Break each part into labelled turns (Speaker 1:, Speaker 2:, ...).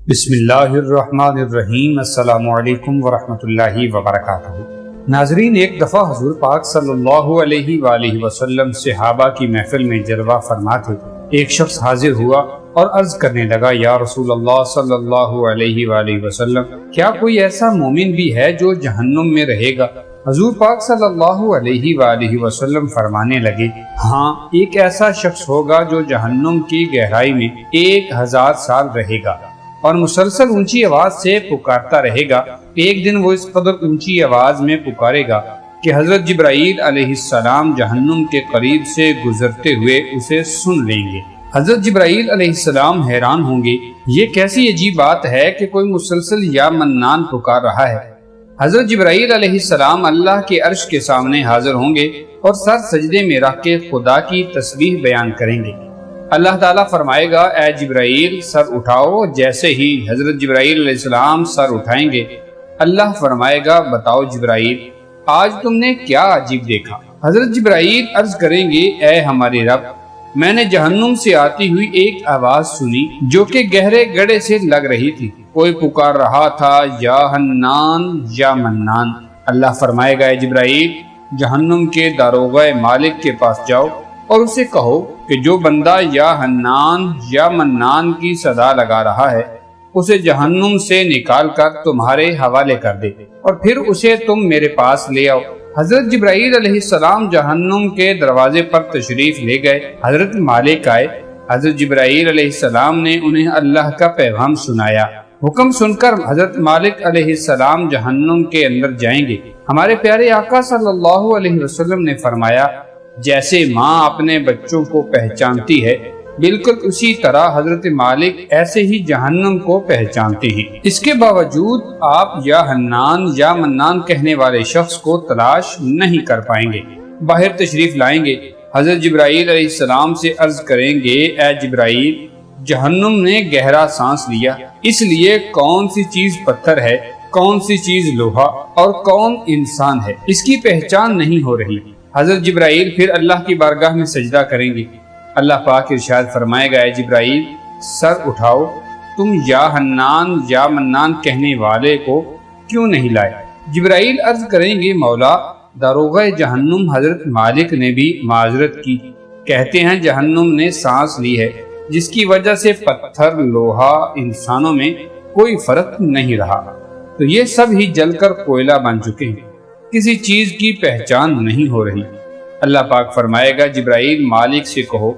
Speaker 1: بسم اللہ الرحمن الرحیم۔ السلام علیکم ورحمۃ اللہ وبرکاتہ۔ ناظرین، ایک دفعہ حضور پاک صلی اللہ علیہ وآلہ وسلم صحابہ کی محفل میں جلوہ فرما تھے۔ ایک شخص حاضر ہوا اور عرض کرنے لگا، یا رسول اللہ صلی اللہ علیہ وآلہ وسلم، کیا کوئی ایسا مومن بھی ہے جو جہنم میں رہے گا؟ حضور پاک صلی اللہ علیہ وآلہ وسلم فرمانے لگے، ہاں، ایک ایسا شخص ہوگا جو جہنم کی گہرائی میں 1000 سال رہے گا اور مسلسل اونچی آواز سے پکارتا رہے گا۔ ایک دن وہ اس قدر اونچی آواز میں پکارے گا کہ حضرت جبرائیل علیہ السلام جہنم کے قریب سے گزرتے ہوئے اسے سن لیں گے۔ حضرت جبرائیل علیہ السلام حیران ہوں گے، یہ کیسی عجیب بات ہے کہ کوئی مسلسل یا منان پکار رہا ہے۔ حضرت جبرائیل علیہ السلام اللہ کے عرش کے سامنے حاضر ہوں گے اور سر سجدے میں رکھ کے خدا کی تسبیح بیان کریں گے۔ اللہ تعالیٰ فرمائے گا، اے جبرائیل سر اٹھاؤ۔ جیسے ہی حضرت جبرائیل علیہ السلام سر اٹھائیں گے، اللہ فرمائے گا، بتاؤ جبرائیل، آج تم نے کیا عجیب دیکھا؟ حضرت جبرائیل عرض کریں گے، اے ہمارے رب، میں نے جہنم سے آتی ہوئی ایک آواز سنی جو کہ گہرے گڑھے سے لگ رہی تھی۔ کوئی پکار رہا تھا، یا حنان یا منان۔ اللہ فرمائے گا، اے جبرائیل، جہنم کے داروغہ مالک کے پاس جاؤ اور اسے کہو کہ جو بندہ یا حنان یا منان کی صدا لگا رہا ہے اسے جہنم سے نکال کر تمہارے حوالے کر دے اور پھر اسے تم میرے پاس لے آؤ۔ حضرت جبرائیل علیہ السلام جہنم کے دروازے پر تشریف لے گئے۔ حضرت مالک آئے۔ حضرت جبرائیل علیہ السلام نے انہیں اللہ کا پیغام سنایا۔ حکم سن کر حضرت مالک علیہ السلام جہنم کے اندر جائیں گے۔ ہمارے پیارے آقا صلی اللہ علیہ وسلم نے فرمایا، جیسے ماں اپنے بچوں کو پہچانتی ہے، بالکل اسی طرح حضرت مالک ایسے ہی جہنم کو پہچانتے ہیں۔ اس کے باوجود آپ یا حنان یا منان کہنے والے شخص کو تلاش نہیں کر پائیں گے۔ باہر تشریف لائیں گے، حضرت جبرائیل علیہ السلام سے عرض کریں گے، اے جبرائیل، جہنم نے گہرا سانس لیا، اس لیے کون سی چیز پتھر ہے، کون سی چیز لوہا اور کون انسان ہے، اس کی پہچان نہیں ہو رہی۔ حضرت جبرائیل پھر اللہ کی بارگاہ میں سجدہ کریں گے۔ اللہ پاک ارشاد فرمائے گا، اے جبرائیل سر اٹھاؤ، تم یا حنان یا منان کہنے والے کو کیوں نہیں لائے؟ جبرائیل عرض کریں گے، مولا، داروغہ جہنم حضرت مالک نے بھی معذرت کی، کہتے ہیں جہنم نے سانس لی ہے جس کی وجہ سے پتھر، لوہا، انسانوں میں کوئی فرق نہیں رہا، تو یہ سب ہی جل کر کوئلہ بن چکے ہیں، کسی چیز کی پہچان نہیں ہو رہی۔ اللہ پاک فرمائے گا، جبرائیل مالک سے کہو،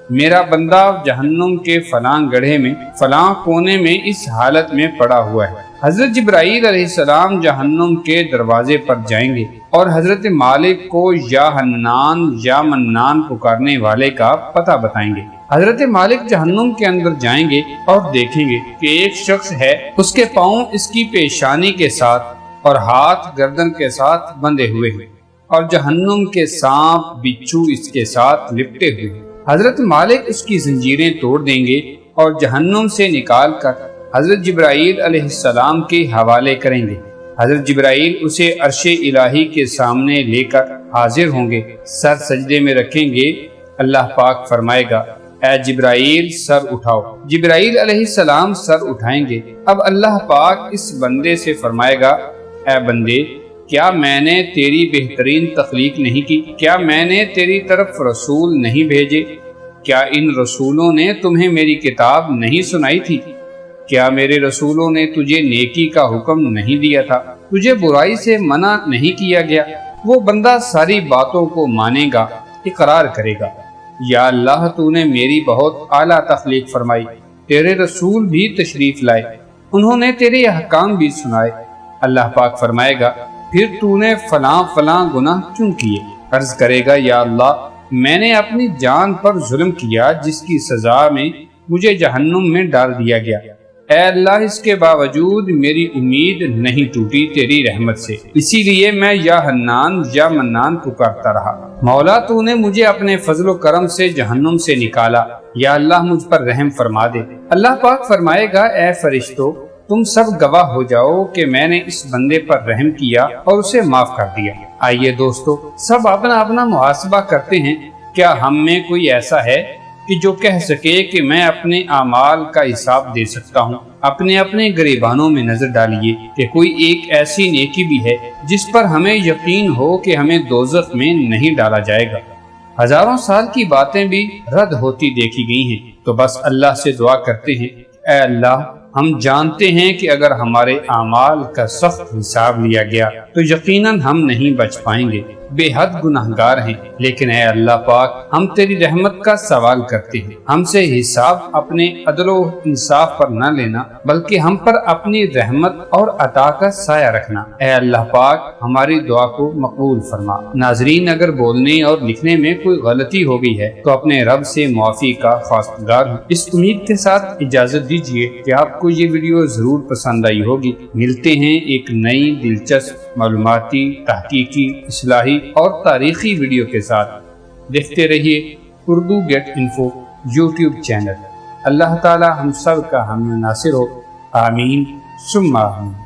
Speaker 1: میرا بندہ جہنم کے فلاں گڑھے میں فلاں کونے میں اس حالت میں پڑا ہوا ہے۔ حضرت جبرائیل علیہ السلام جہنم کے دروازے پر جائیں گے اور حضرت مالک کو یا حنان یا منان پکارنے والے کا پتہ بتائیں گے۔ حضرت مالک جہنم کے اندر جائیں گے اور دیکھیں گے کہ ایک شخص ہے، اس کے پاؤں اس کی پیشانی کے ساتھ اور ہاتھ گردن کے ساتھ بندھے ہوئے ہیں اور جہنم کے سانپ بچھو اس کے ساتھ لپٹے ہوئے ہیں۔ حضرت مالک اس کی زنجیریں توڑ دیں گے اور جہنم سے نکال کر حضرت جبرائیل علیہ السلام کے حوالے کریں گے۔ حضرت جبرائیل اسے عرش الہی کے سامنے لے کر حاضر ہوں گے، سر سجدے میں رکھیں گے۔ اللہ پاک فرمائے گا، اے جبرائیل سر اٹھاؤ۔ جبرائیل علیہ السلام سر اٹھائیں گے۔ اب اللہ پاک اس بندے سے فرمائے گا، اے بندے، کیا میں نے تیری بہترین تخلیق نہیں کی؟ کیا میں نے تیری طرف رسول نہیں بھیجے؟ کیا ان رسولوں نے تمہیں میری کتاب نہیں سنائی تھی؟ کیا میرے رسولوں نے تجھے نیکی کا حکم نہیں دیا تھا؟ تجھے برائی سے منع نہیں کیا گیا؟ وہ بندہ ساری باتوں کو مانے گا، اقرار کرے گا، یا اللہ تو نے میری بہت اعلیٰ تخلیق فرمائی، تیرے رسول بھی تشریف لائے، انہوں نے تیرے احکام بھی سنائے۔ اللہ پاک فرمائے گا، پھر تو نے فلاں فلاں گناہ کیوں کیے؟ عرض کرے گا، یا اللہ، میں نے اپنی جان پر ظلم کیا جس کی سزا میں مجھے جہنم میں ڈال دیا گیا۔ اے اللہ، اس کے باوجود میری امید نہیں ٹوٹی تیری رحمت سے، اسی لیے میں یا حنان یا منان پکارتا رہا۔ مولا، تو نے مجھے اپنے فضل و کرم سے جہنم سے نکالا، یا اللہ مجھ پر رحم فرما دے۔ اللہ پاک فرمائے گا، اے فرشتوں، تم سب گواہ ہو جاؤ کہ میں نے اس بندے پر رحم کیا اور اسے معاف کر دیا۔ آئیے دوستو، سب اپنا اپنا محاسبہ کرتے ہیں، کیا ہم میں کوئی ایسا ہے کہ جو کہہ سکے کہ میں اپنے اعمال کا حساب دے سکتا ہوں۔ اپنے اپنے گریبانوں میں نظر ڈالیے کہ کوئی ایک ایسی نیکی بھی ہے جس پر ہمیں یقین ہو کہ ہمیں دوزخ میں نہیں ڈالا جائے گا۔ ہزاروں سال کی باتیں بھی رد ہوتی دیکھی گئی ہیں، تو بس اللہ سے دعا کرتے ہیں، اے اللہ ہم جانتے ہیں کہ اگر ہمارے اعمال کا سخت حساب لیا گیا تو یقیناً ہم نہیں بچ پائیں گے، بے حد گناہگار ہیں، لیکن اے اللہ پاک ہم تیری رحمت کا سوال کرتے ہیں، ہم سے حساب اپنے عدل و انصاف پر نہ لینا بلکہ ہم پر اپنی رحمت اور عطا کا سایہ رکھنا۔ اے اللہ پاک ہماری دعا کو مقبول فرما۔ ناظرین، اگر بولنے اور لکھنے میں کوئی غلطی ہو گئی ہے تو اپنے رب سے معافی کا خواستگار ہوں۔ اس امید کے ساتھ اجازت دیجیے کہ آپ کو یہ ویڈیو ضرور پسند آئی ہوگی۔ ملتے ہیں ایک نئی دلچسپ معلوماتی، تحقیقی، اصلاحی اور تاریخی ویڈیو کے ساتھ۔ دیکھتے رہیے Urdu get info YouTube channel. Allah تعالی ہم سب کا حامی ناصر ہو، آمین ثم آمین۔